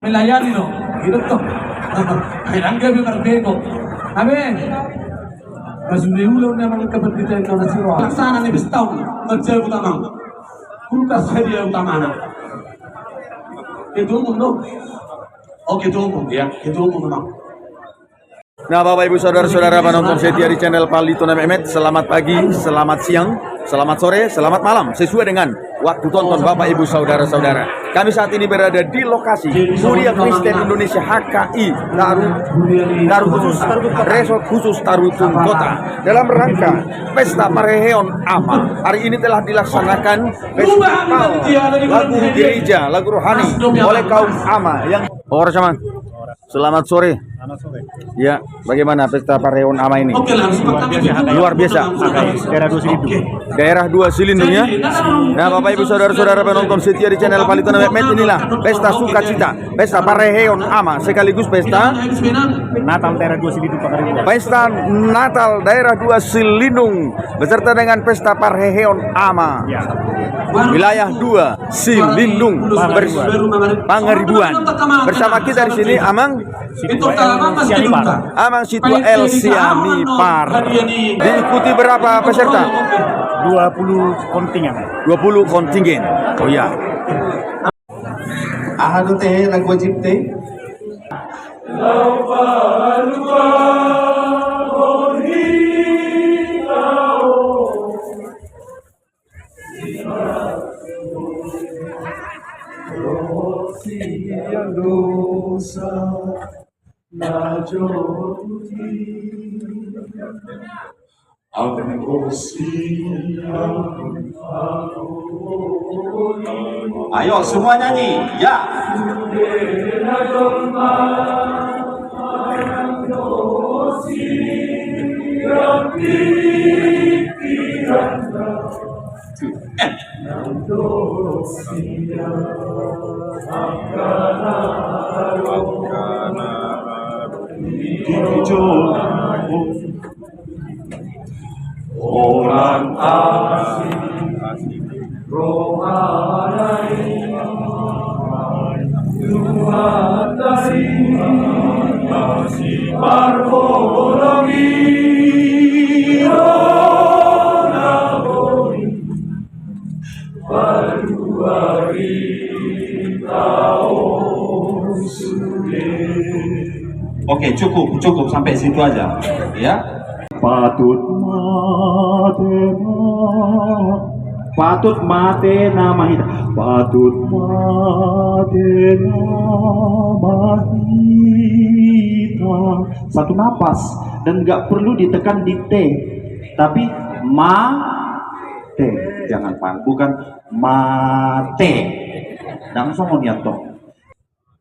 melayani no, gitu. Kailan kami berbego. Amin. Masudihulong naman kapatid ito na siro. Laksana ni Bistaw, magsiya utama. Kulkas hadiah utama na. Itu umum, oke itu umum ya, itu umum memang. Nah, Bapak Ibu Saudara-saudara penonton setia di channel Palituna Mehmet, selamat pagi, selamat siang, selamat sore, selamat malam sesuai dengan waktu tonton Bapak Ibu Saudara-saudara. Kami saat ini berada di lokasi Mulia Kristen Indonesia HKI Taru Khusus Resort Khusus Tarutung Kota dalam rangka Pesta Pareheon Ama. Hari ini telah dilaksanakan festival lagu gereja, lagu rohani oleh kaum Ama yang sama. Selamat sore. Ya, bagaimana pesta Pareheon Ama ini? Luar biasa. Daerah 2 Silindung. Daerah 2 Silindung ya. Nah, Bapak Ibu Saudara-saudara penonton setia di channel Palituna Mehmet, inilah pesta sukacita, pesta Pareheon Ama sekaligus pesta Natal daerah 2 Silindung Pangaribuan. Pesta Natal daerah 2 Silindung beserta dengan pesta Pareheon Ama. Ya. Wilayah 2 Silindung Pangaribuan. Bersama kita di sini Amang Situa El Sianipar. Diikuti berapa peserta? 20 kontingen. 20 kontingen. Oh ya. Ahadu teh lagu wajib teh. Ayo semua nyanyi, ya. Orang asing rohani Tuhan kasih parpologi onabori paruari tahun sude. Oke, cukup sampai situ aja ya. Patut mate nama kita. Patut mate nama kita. Satu napas dan nggak perlu ditekan di T, tapi mate. Jangan pan, bukan mate. Langsung niato.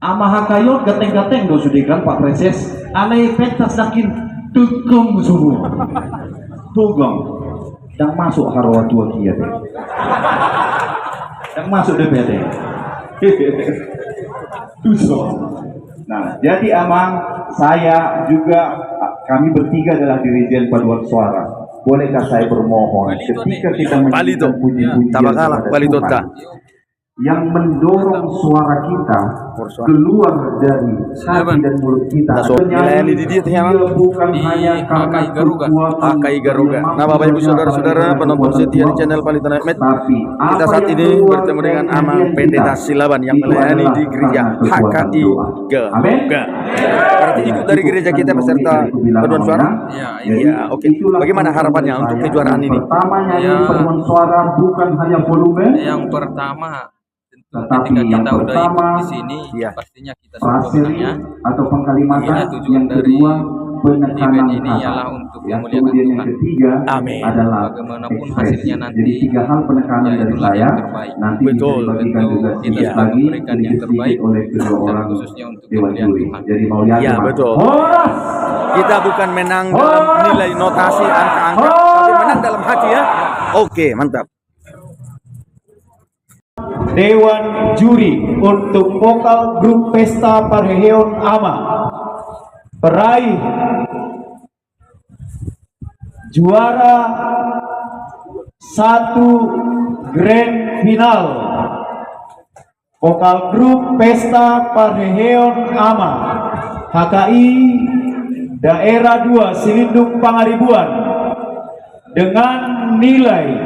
Amaha kayo gateng-gateng do sudikan Pak Preses. Alai pentas dakin tukung semua. Tugong. Yang masuk harwa tua kia deh. Yang masuk DPD. Nah, jadi Amang, saya juga kami bertiga adalah dirijen paduan suara. Bolehkah saya bermohon ketika kita menyanyikan puji-pujian yang mendorong suara kita keluar dari hati dan mulut kita. Bukan hanya karena kekuatan Garuga. Nah, Bapak Ibu Saudara-saudara penonton setia di channel Palituna Mehmet, kita saat ini bertemu dengan Amang Pendeta Silaban yang melayani di gereja HKI Garuga. Berarti ikut dari gereja kita beserta paduan suara? Iya, oke. Bagaimana harapannya untuk kejuaraan ini? Pertamanya paduan suara bukan hanya volume. Yang pertama, tetapi ketika yang kita udah pertama, ikut di sini, pastinya kita praseri semuanya atau pengkalimatan. tujuan Yang dari kedua, penekanan event ini hati. ialah untuk Yang memuliakan kemudian Tuhan. yang ketiga Amin. adalah Bagaimanapun ekspresi. hasilnya nanti, Jadi 3 hal penekanan ya dari itulah saya. yang terbaik. Nanti Betul, bisa dibagikan tentu juga kita sedikit sudah lagi memberikan yang sedikit terbaik, oleh kedua dan orang khususnya untuk dewan kemuliaan juri. Tuhan. Jadi mau lihat Ya, Pak? betul. Horas! Kita bukan menang dalam nilai notasi angka-angka, tapi menang dalam hati ya. Oke, mantap. Dewan Juri untuk vokal grup Pesta Pareheon Ama, peraih juara 1 grand final Vokal grup Pesta Parheheon Ama HKI Daerah 2 Silindung Pangaribuan dengan nilai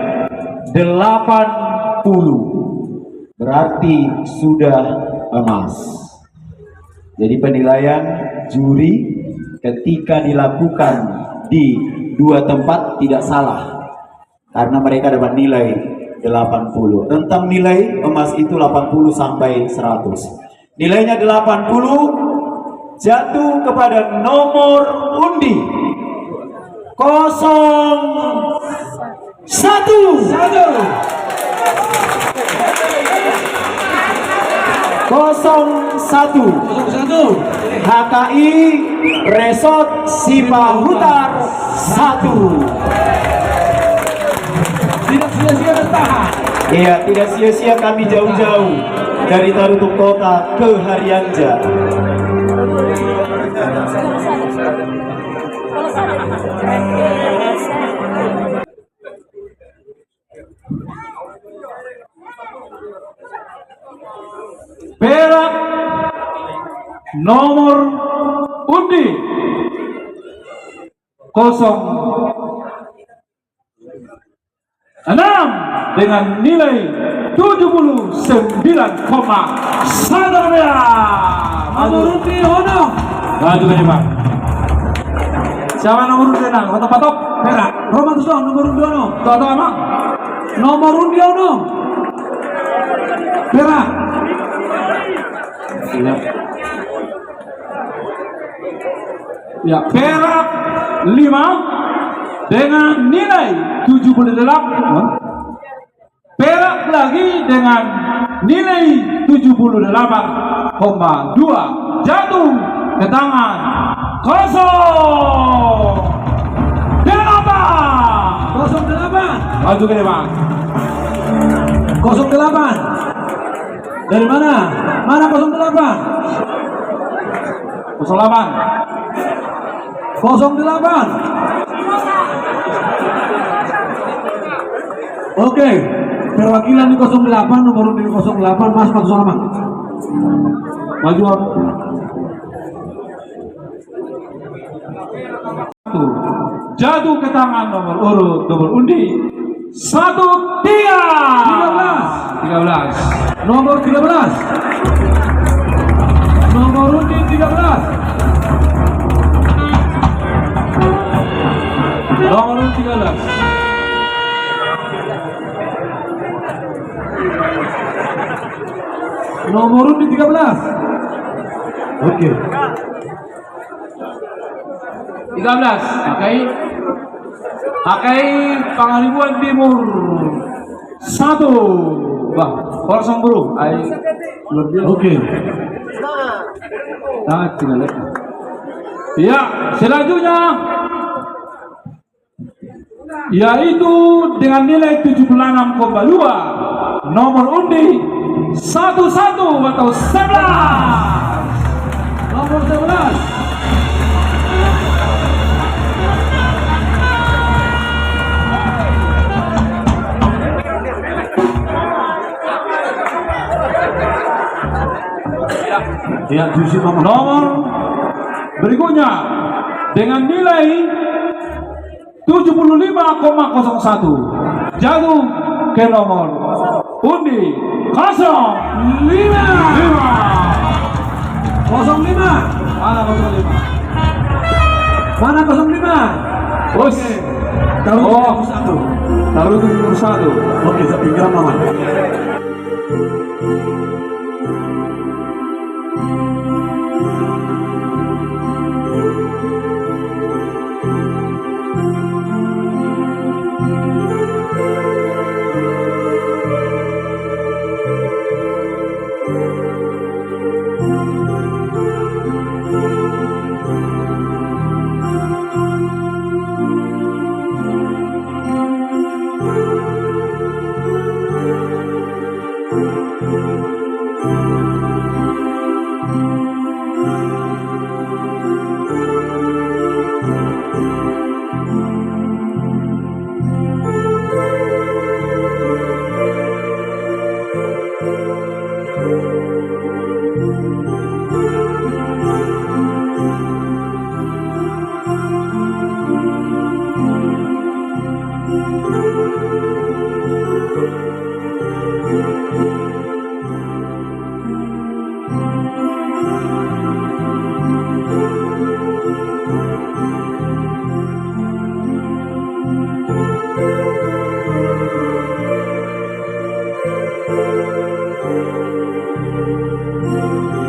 80, berarti sudah emas. Jadi penilaian juri ketika dilakukan di dua tempat tidak salah karena mereka dapat nilai 80. Tentang nilai emas itu 80 sampai 100. Nilainya 80 jatuh kepada nomor undi 01 HKI Resort Sipahutar 1. Tidak sia-sia bertahan. Iya, tidak sia-sia kami jauh-jauh dari Tarutung Kota ke Harianja. Perak nomor undi 06 dengan nilai 79,1 rupiah. Nomor undi Ono. Maju ke depan. Siapa nomor undi nang? Patok-patok perak. Roma Tuson nomor undi Ono. Toto Amang. Nomor undi Ono. Perak. Ya, perak 5 dengan nilai 78. Perak lagi dengan nilai 78,2 jatuh ke tangan 08. Maju ke depan. 08. Dari mana? Mana 08? 08. 08. Oke, perwakilan di 08 nomor di 08 Mas Pak Sulaman. Maju. Jatuh ke tangan nomor urut nomor undi 13. Nomor 13. Nomor undi 13. Nomor 13. Nomor undi 13. Oke. 13. HKI Pangaribuan Timur 1. Wah, kosong bro. Oke. Sangat tidak. Ya, selanjutnya yaitu dengan nilai 76,2 nomor undi 11 atau 11. Nomor 11. Ya, nomor berikutnya dengan nilai 75,01 jatuh ke nomor undi 05. Mana 05? Bos. Taruh itu nomor 1. Oke, saya pinggiran mama. Thank you. Tuhan.